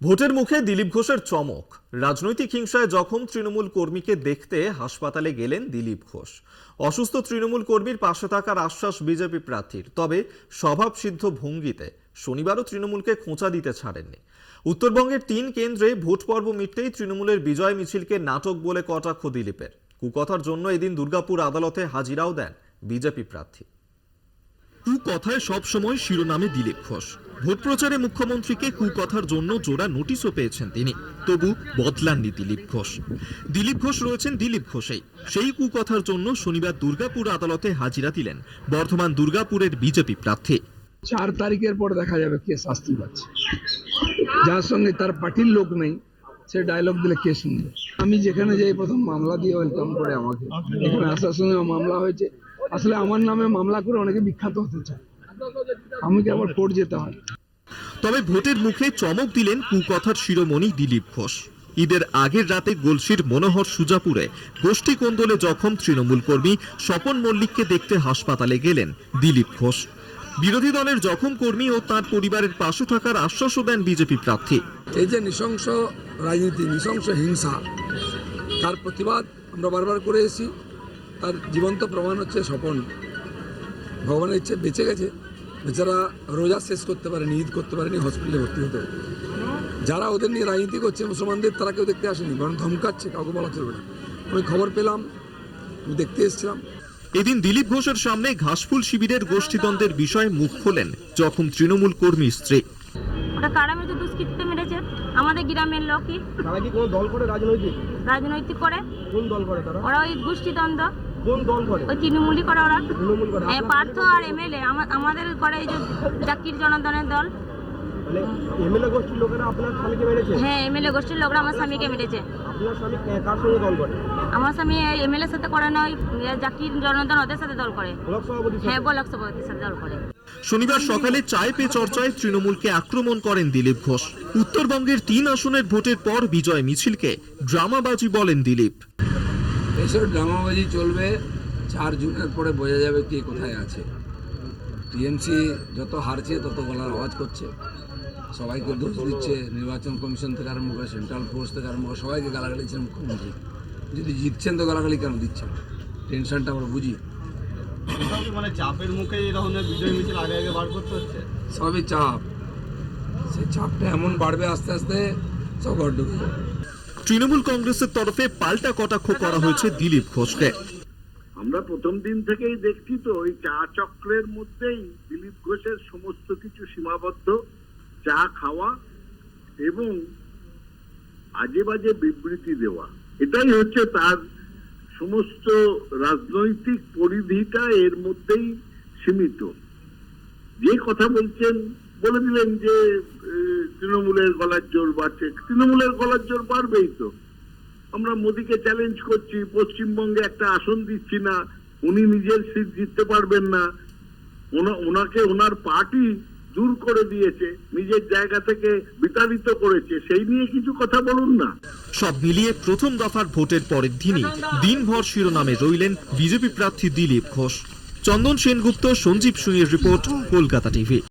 ভোটের মুখে দিলীপ ঘোষের চমক। রাজনৈতিক হিংসায় জখম তৃণমূল কর্মীকে দেখতে হাসপাতালে গেলেন দিলীপ ঘোষ। অসুস্থ তৃণমূল কর্মীর পাশে থাকার আশ্বাস বিজেপি প্রার্থীর, তবে স্বভাবসিদ্ধ ভঙ্গিতে শনিবারও তৃণমূলকে খোঁচা দিতে ছাড়েননি। উত্তরবঙ্গের ৩ কেন্দ্রে ভোট পর্ব মিটতেই তৃণমূলের বিজয় মিছিলকে নাটক বলে কটাক্ষ দিলীপের। কুকথার জন্য এদিন দুর্গাপুর আদালতে হাজিরাও দেন বিজেপি প্রার্থী। কুকথায় সবসময় শিরোনামে দিলীপ ঘোষ। ভোট প্রচারে মুখ্যমন্ত্রীকে কুকথার জন্য জোড়া নোটিশও পেয়েছেন তিনি, তবু বদলাননি দিলীপ ঘোষ। দিলীপ ঘোষ রয়েছেন দিলীপ ঘোষেই। সেই কুকথার জন্য শনিবার দুর্গাপুর আদালতে হাজিরা দিলেন বর্ধমান দুর্গাপুরের বিজেপি প্রার্থী। 4 তারিখের পর দেখা যাবে কে শাস্তি পাচ্ছে। যার সঙ্গে তার পার্টির লোক নেই, সে ডায়লগ দিলে কে শুনবে। আমি যেখানে যাই প্রথম মামলা দিয়ে ওয়েলকাম করে আমাকে। এখানে আসার সঙ্গে মামলা হয়েছে, আসলে আমার নামে মামলা করে অনেকে বিখ্যাত হতে চায়, আমাকে আবার কোর্ট যেতে হয়। তবে ভোটের মুখে চমক দিলেন কুকথার শিরোমণি দিলীপ ঘোষ। ঈদের আগের রাতে গলসির মনোহর সুজাপুরে গোষ্ঠী কোন্দলে জখম তৃণমূল কর্মী স্বপন মল্লিককে দেখতে হাসপাতালে গেলেন দিলীপ ঘোষ। বিরোধী দলের জখম কর্মী ও তার পরিবারের পাশে থাকার আশ্বাসও দেন বিজেপি প্রার্থী। এই যে নৃশংস রাজনীতি, নৃশংস হিংসা, তার প্রতিবাদ আমরা বারবার করে এসেছি। তার জীবন্ত প্রমাণ হচ্ছে স্বপন। ভগবানের ইচ্ছে বেঁচে গেছে, বেচারা রোজা শেষ করতে পারেনি, ঈদ করতে পারেনি, হসপিটালে ভর্তি হতে হবে। যারা ওদের নিয়ে রাজনীতি করছে মুসলমানদের, তারা কেউ দেখতে আসেনি, বরং ধমকাচ্ছে, কাউকে বলা চলবে না। আমি খবর পেলাম, আমি দেখতে এসেছিলাম। এদিন দিলীপ ঘোষের সামনে ঘাসফুল শিবিরের গোষ্ঠীদ্বন্দ্বের বিষয়ে মুখ খোলেন জখম তৃণমূল কর্মী স্ত্রী। ওরা কারা মেরেছে? দুষ্কৃতীতে মেরেছে আমাদের গ্রামের লোকই। তারা কি কোন দল করে? রাজনৈতিক করে। কোন দল করে তারা? ওরা ওই গোষ্ঠীদ্বন্দ্ব। কোন দল করে? ওই তৃণমূলই করে ওরা। তৃণমূল করে। পার্থ আর এমএলএ আমাদের করে এই যে জাকির জনার্দনের দল। মানে এমএলএ গোষ্ঠীর লোকেরা আপনার স্বামীকে মেরেছে? হ্যাঁ, এমএলএ গোষ্ঠীর লোকরা আমার স্বামীকে মেরেছে। আপনার স্বামী কার সঙ্গে দল করে? আমার স্বামী এমএলএর সাথে করে না, ওই জাকির জনার্দন ওদের সাথে দল করে। ব্লক সভাপতি? হ্যাঁ, ব্লক সভাপতির সাথে দল করে। শনিবার সকালে চায় পে চর্চায় তৃণমূলকে আক্রমণ করেন দিলীপ ঘোষ। উত্তরবঙ্গের 3 আসনের ভোটের পর বিজয় মিছিলকে ড্রামাবাজি বলেন দিলীপ। এসব ড্রামাবাজি চলবে, 4 জুনের পরে বোঝা যাবে কে কোথায় আছে। টিএমসি যত হারছে তত গলার আওয়াজ করছে, সবাইকে দোষ দিচ্ছে। নির্বাচন কমিশন থেকে আরম্ভ করে সেন্ট্রাল ফোর্স থেকে আরম্ভ করে সবাইকে গালাগালি দিচ্ছেন মুখ্যমন্ত্রী। যদি জিতছেন তো গালাগালি কেন দিচ্ছেন? টেনশনটা আমরা বুঝি। মানে চাপের মুখে এই ধরনের বিজয় মিছিল আগে বার করতে হচ্ছে। সবই চাপ, সেই চাপটা এমন বাড়বে আস্তে আস্তে, সব ঘর ঢুকে যাবে। তৃণমূল কংগ্রেসের তরফে পাল্টা কটাক্ষ করা হয়েছে দিলীপ ঘোষকে। আমরা প্রথম দিন থেকেই দেখছি তো ওই চা চক্রের মধ্যেই দিলীপ ঘোষের সমস্ত কিছু সীমাবদ্ধ। চা খাওয়া এবং আজে বাজে বিবৃতি দেওয়া, এটাই হচ্ছে তার সমস্ত রাজনৈতিক পরিধিটা এর মধ্যেই সীমিত। যে কথা বলছেন, বলে দিলেন যে তৃণমূলের গলার জোর বাড়ছে। তৃণমূলের গলার জোর বাড়বেই তো। আমরা মোদীকে চ্যালেঞ্জ করছি, পশ্চিমবঙ্গে একটা আসন দিচ্ছি না, উনি নিজের সিট জিততে পারবেন না, ওনাকে ওনার পার্টি দূর করে দিয়েছে, নিজের জায়গা থেকে বিতাড়িত করেছে, সেই নিয়ে কিছু কথা বলুন না। সব মিলিয়ে প্রথম দফার ভোটের পরের দিনই দিনভর শিরোনামে রইলেন বিজেপি প্রার্থী দিলীপ ঘোষ। চন্দন সেনগুপ্ত, সঞ্জীব সুইয়ের রিপোর্ট, কলকাতা টিভি।